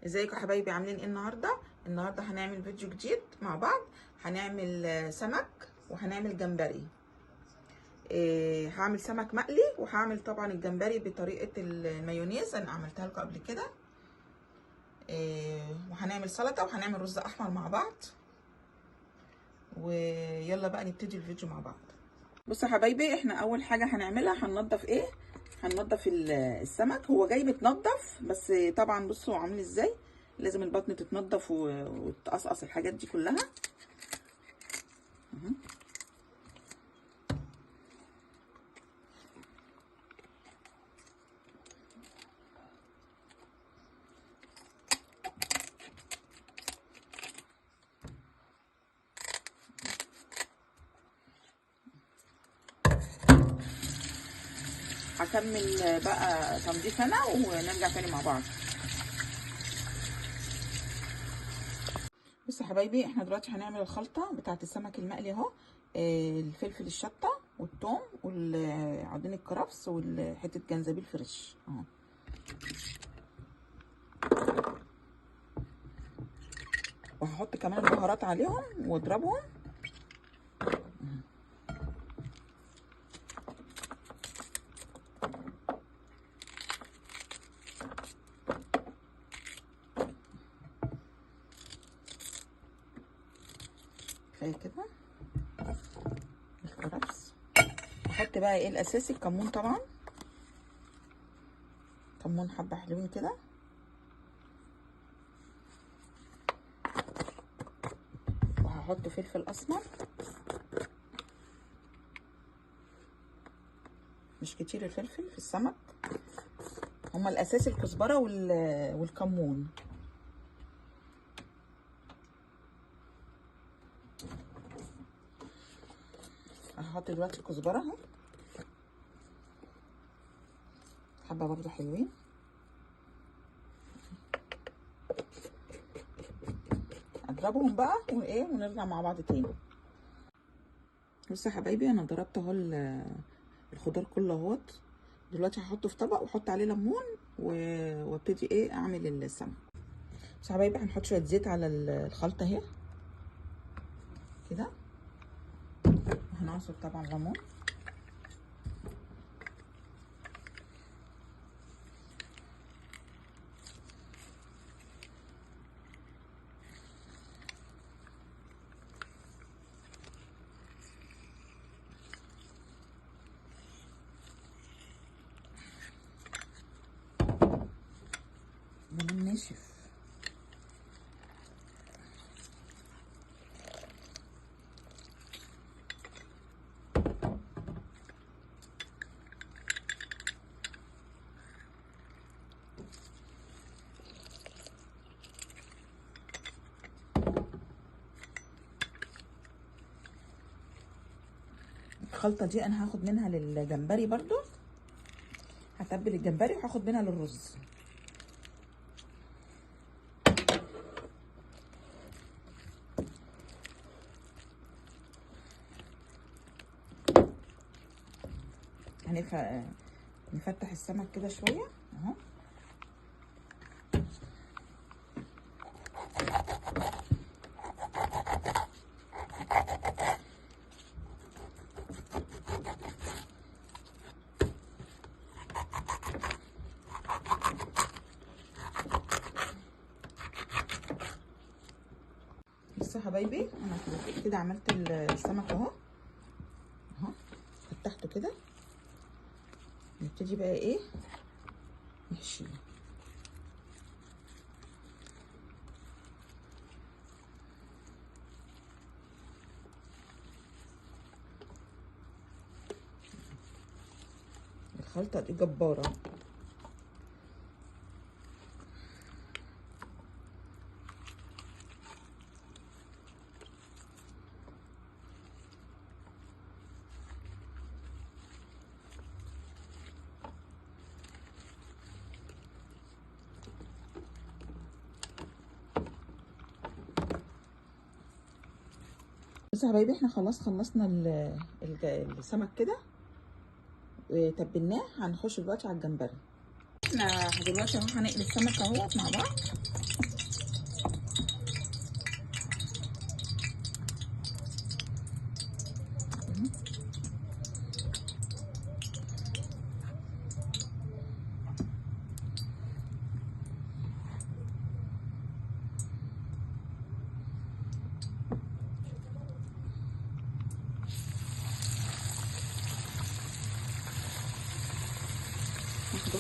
ازيكم يا حبايبي؟ عاملين ايه النهارده هنعمل فيديو جديد مع بعض. هنعمل سمك وهنعمل جمبري. هعمل سمك مقلي وهعمل طبعا الجمبري بطريقه المايونيز، انا عملتها لكم قبل كده. وهنعمل سلطه وهنعمل رز احمر مع بعض. ويلا بقى نبتدي الفيديو مع بعض. بصوا يا حبايبي، احنا اول حاجه هنعملها هننضف هننضف السمك. هو جاي متنضف بس طبعا بصوا عامل ازاي. لازم البطن تتنضف وتقصقص الحاجات دي كلها. هكمل بقى تنظيف انا ونرجع تاني مع بعض. بصوا يا حبايبي، احنا دلوقتي هنعمل الخلطه بتاعه السمك المقلي اهو. الفلفل الشطه والثوم وعودين الكرفس وحته جنزبيل فريش اهو. وهحط كمان البهارات عليهم واضربهم. كفايه كده الكرفس. هحط بقى ايه الاساسي؟ الكمون طبعا، كمون حبه حلوين كده. وهحط فلفل اسمر مش كتير الفلفل في السمك. هما الاساسي الكزبره والكمون. هحط دلوقتي الكزبره اهو، حبه برضو حلوين. اضربهم بقى ونرجع مع بعض تاني. بصوا يا حبايبي، انا ضربت اهو الخضار كله اهوت. دلوقتي هحطه في طبق واحط عليه ليمون وابتدي اعمل السمك. بصوا يا حبايبي، هنحط شويه زيت على الخلطه اهي كده. وهنعصر طبعا ليمون. ليمون ناشف. الخلطه دي انا هاخد منها للجمبري برضو. هتبل الجمبري وهاخد منها للرز. نفتح السمك كده شويه اهو. بصوا يا حبايبي، انا كده عملت السمك اهو. فتحته كده. نبتدي بقى نحشيه. الخلطه دي جباره. بصوا يا حبايبي، احنا خلصنا السمك كده وتبلناه. هنخش دلوقتي على الجمبري. احنا دلوقتي اهو هنقلي السمك اهوت مع بعض.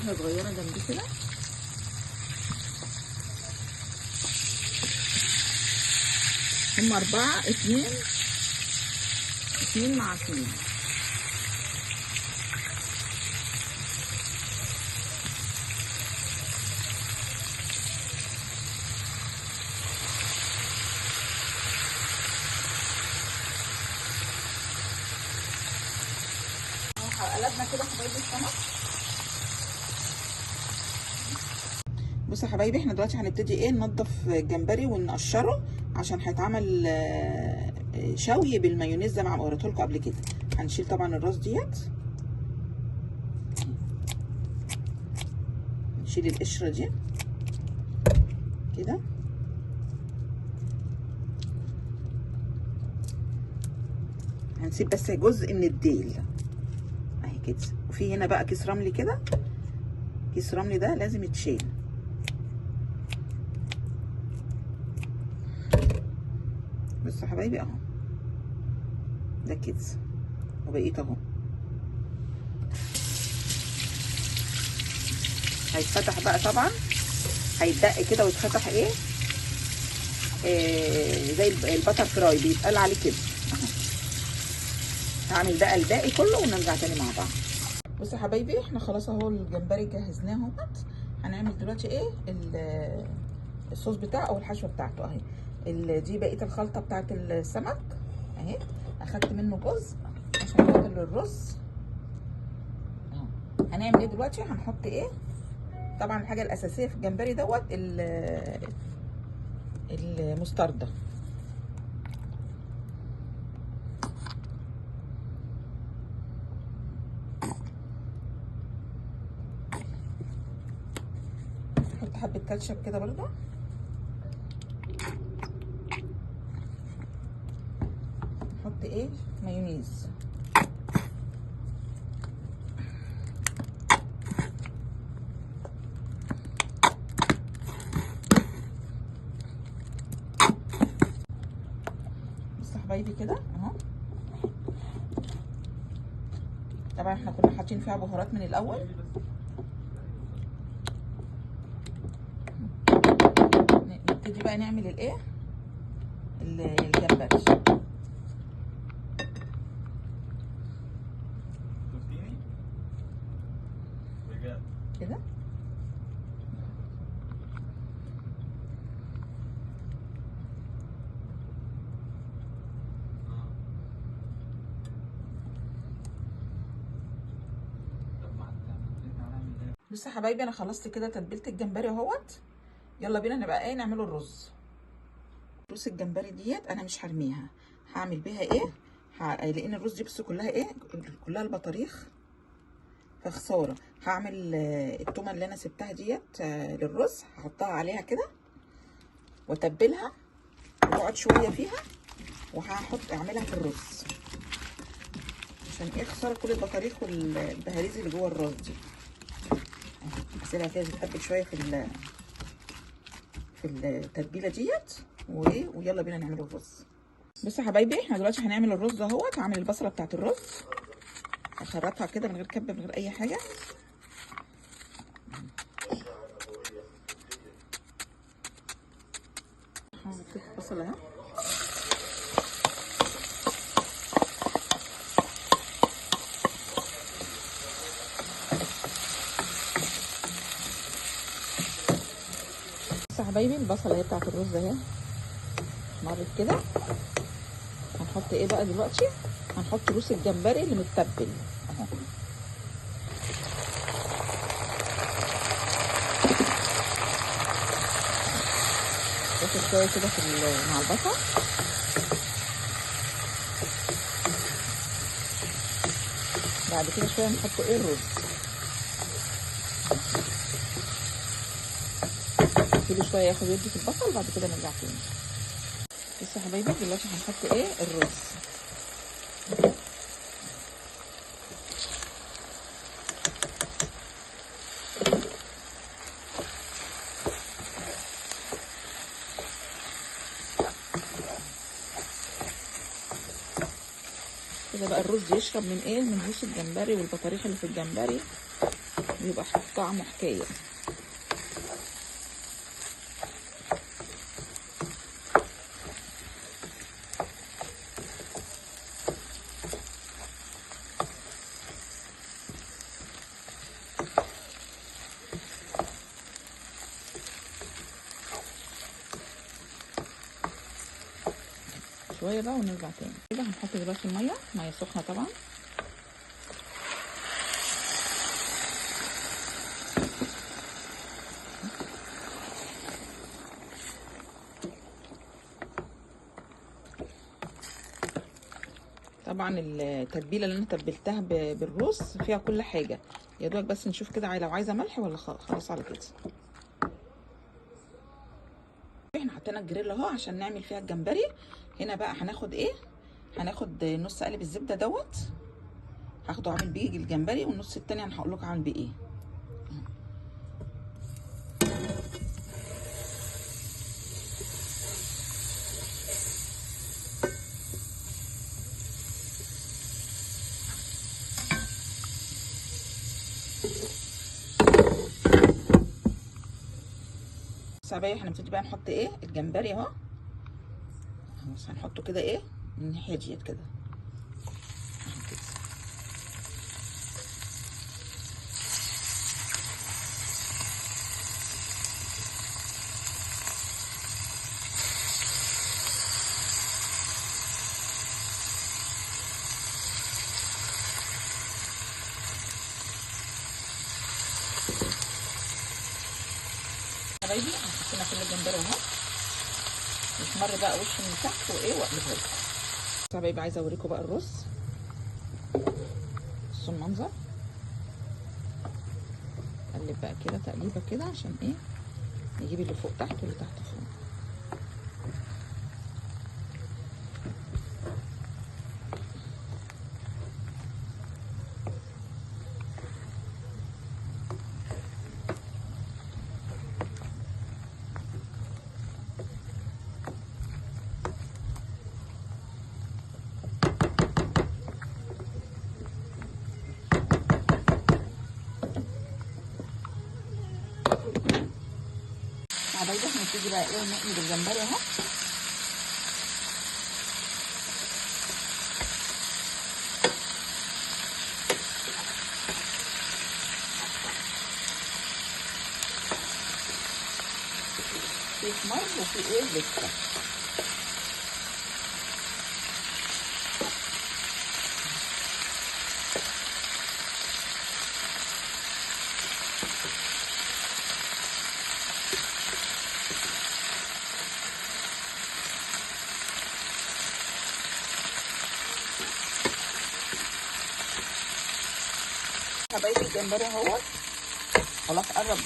واحده صغيره جنبي كده. هم 4، 2 مع 2. قلبنا كده حبايبي السمك. بصوا يا حبايبي، احنا دلوقتي هنبتدي ايه ننضف الجمبري ونقشره عشان هيتعمل شوي بالمايونيز زي ما وريته لكم قبل كده. هنشيل طبعا الراس ديت، نشيل القشره دي كده. هنسيب بس جزء من الديل اهي كده. وفي هنا بقى كيس رملي كده، كيس رملي ده لازم يتشيل. بصوا يا حبايبي اهو، ده كده وبقيت اهو. هيتفتح بقى طبعا، هيتدق كده ويتفتح ايه زي البتر فراي بيتقال عليه كده اهو. هعمل بقى الباقي كله ونرجع تاني مع بعض. بصوا يا حبايبي، احنا خلاص اهو الجمبري جهزناه اهوت. هنعمل دلوقتي ايه الصوص بتاعه او الحشوه بتاعته اهي. دي بقيه الخلطه بتاعت السمك اهي، اخدت منه جزء عشان خاطر الرز اهو. هنعمل ايه دلوقتي؟ هنحط ايه طبعا الحاجه الاساسيه في الجمبري دوت المستردة. نحط حبه كاتشب كده برضه. نحط ايه مايونيز. بصوا يا حبايبي كده اهو. طبعا احنا كنا حاطين فيها بهارات من الاول. نبتدي بقى نعمل الايه الجمبري كده. بصوا يا حبايبي، انا خلصت كده تتبيله الجمبري اهوت. يلا بينا نبقى ايه نعمله الرز. رز الجمبري ديت انا مش هرميها، هعمل بيها ايه لان الرز دي بصوا كلها ايه، كلها البطاريخ، فخساره. هعمل التومه اللي انا سبتها ديت للرز، هحطها عليها كده واتبلها واقعد شويه فيها، اعملها في الرز عشان ايه خساره كل البطاريخ والبهاريز اللي جوه الرز دي. هسيبها كده تتبل شويه في التتبيله ديت ويلا بينا نعمل الرز. بصوا يا حبايبي، احنا دلوقتي هنعمل الرز اهوت. هعمل البصله بتاعت الرز، اخرطها كده من غير كبه من غير اي حاجه. حطيت البصله اهي. بصوا يا حبايبي، البصله اهي بتاعت الرز اهي مرت كده. هنحط ايه بقى دلوقتي؟ هنحط روس الجمبري اللي متبل اهو. ياخد شويه كده مع البصل. بعد كده شويه نحط ايه الرز. كل شويه ياخد يدي في البصل، بعد كده نرجع تاني. بصوا يا حبايبي، دلوقتي هنحط ايه الرز. كده بقى الرز يشرب من ايه، من روس الجمبري والبطاريخ اللي في الجمبري. بيبقى طعمه حكايه. شويه بقى ونرجع تاني كده. هنحط دلوقتي ميه سخنه طبعا. طبعا التتبيله اللي انا تبلتها بالرز فيها كل حاجه، يا دوبك بس نشوف كده لو عايزه ملح ولا خلاص على كده. احنا حطينا الجريل اهو عشان نعمل فيها الجمبري. هنا بقى هناخد ايه، هناخد نص قالب الزبده دوت، هاخده اعمل بيه الجمبري، والنص التاني انا هقول لكم اعمل بيه ايه. بقى احنا بنبتدي بقى نحط ايه الجمبري اهو، بس هنحطه كده ايه من الناحيه ديت كده. حبايبي حطينا كل الجمبري اهو، يحمر بقى وش من تحت وايه واقلبه لكم. حبايبي عايزه اوريكم بقى الرز، بصوا المنظر. قلب بقى كده تقليبه كده عشان ايه نجيب اللي فوق تحت واللي تحت فوق. حبايبي هنبتدي بقى ايه نقلب الجمبري اهو. في حمر وفي ايه لسه. حبايبي الجمبري اهوت خلاص قرب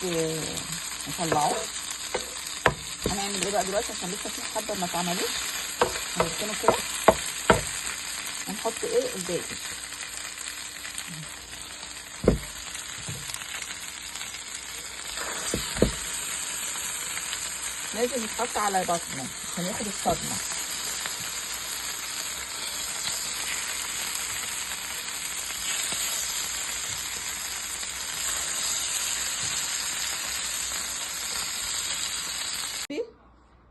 نطلعه. هنعمل ايه بقى دلوقتي عشان لسه في حبه ما اتعملوش؟ هنركنه كده ونحط ايه الباقي. لازم يتحط على بطنه عشان ياخد الصدمه.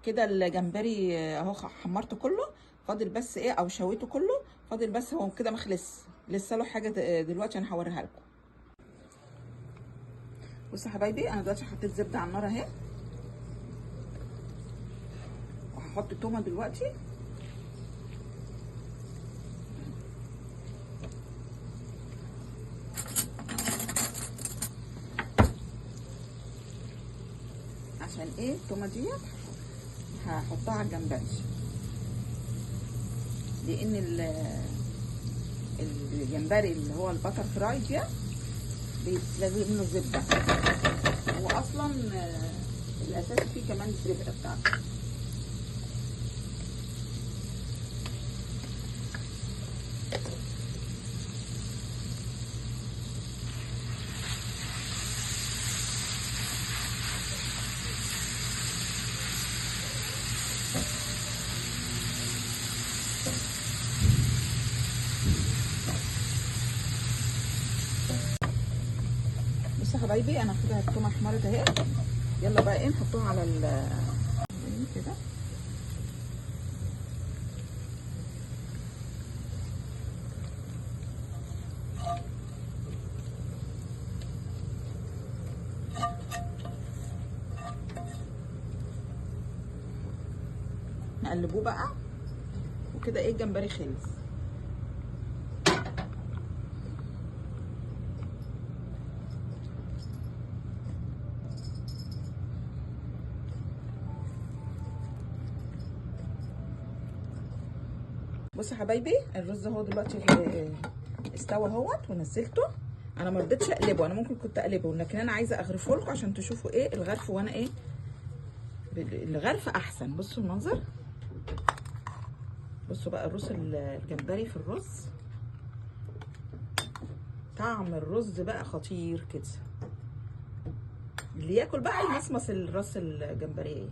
كده الجمبري اهو حمرته كله، فاضل بس ايه او شويته كله، فاضل بس هو كده مخلص، لسه له حاجه دلوقتي انا هوريها لكم. بصوا يا حبايبي انا دلوقتي حطيت زبده على النار اهي، وهحط تومه دلوقتي. عشان ايه التومه ديت هحطها على الجمبري، لان الجمبري اللي هو البتر فراي ده لازم منه زبده، هو اصلا الاساسي فيه كمان الزبده بتاعته. بصوا يا حبايبي انا كده التومه احمرت اهي. يلا بقى ايه نحطوها على كده. نقلبوه بقى وكده ايه الجمبري خلص. بصوا يا حبايبي الرز اهو دلوقتي استوى اهوت ونزلته. انا ما رضيتش اقلبه، انا ممكن كنت اقلبه لكن انا عايزه اغرفه لكم عشان تشوفوا ايه الغرف، وانا ايه الغرف احسن. بصوا المنظر، بصوا بقى الرز الجمبري في الرز، طعم الرز بقى خطير كده. اللي ياكل بقى يمصمص الراس الجمبريه.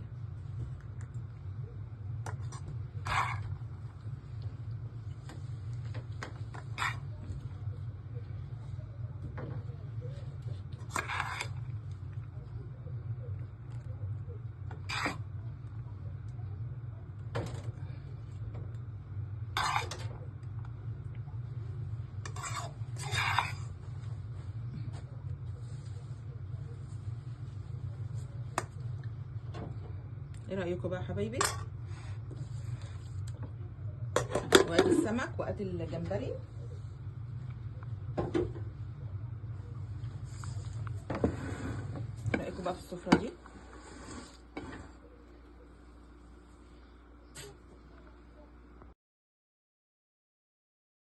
ايه رايكم بقى يا حبايبي؟ وادي السمك وادي الجمبري. ايه رايكم بقى في السفره دي؟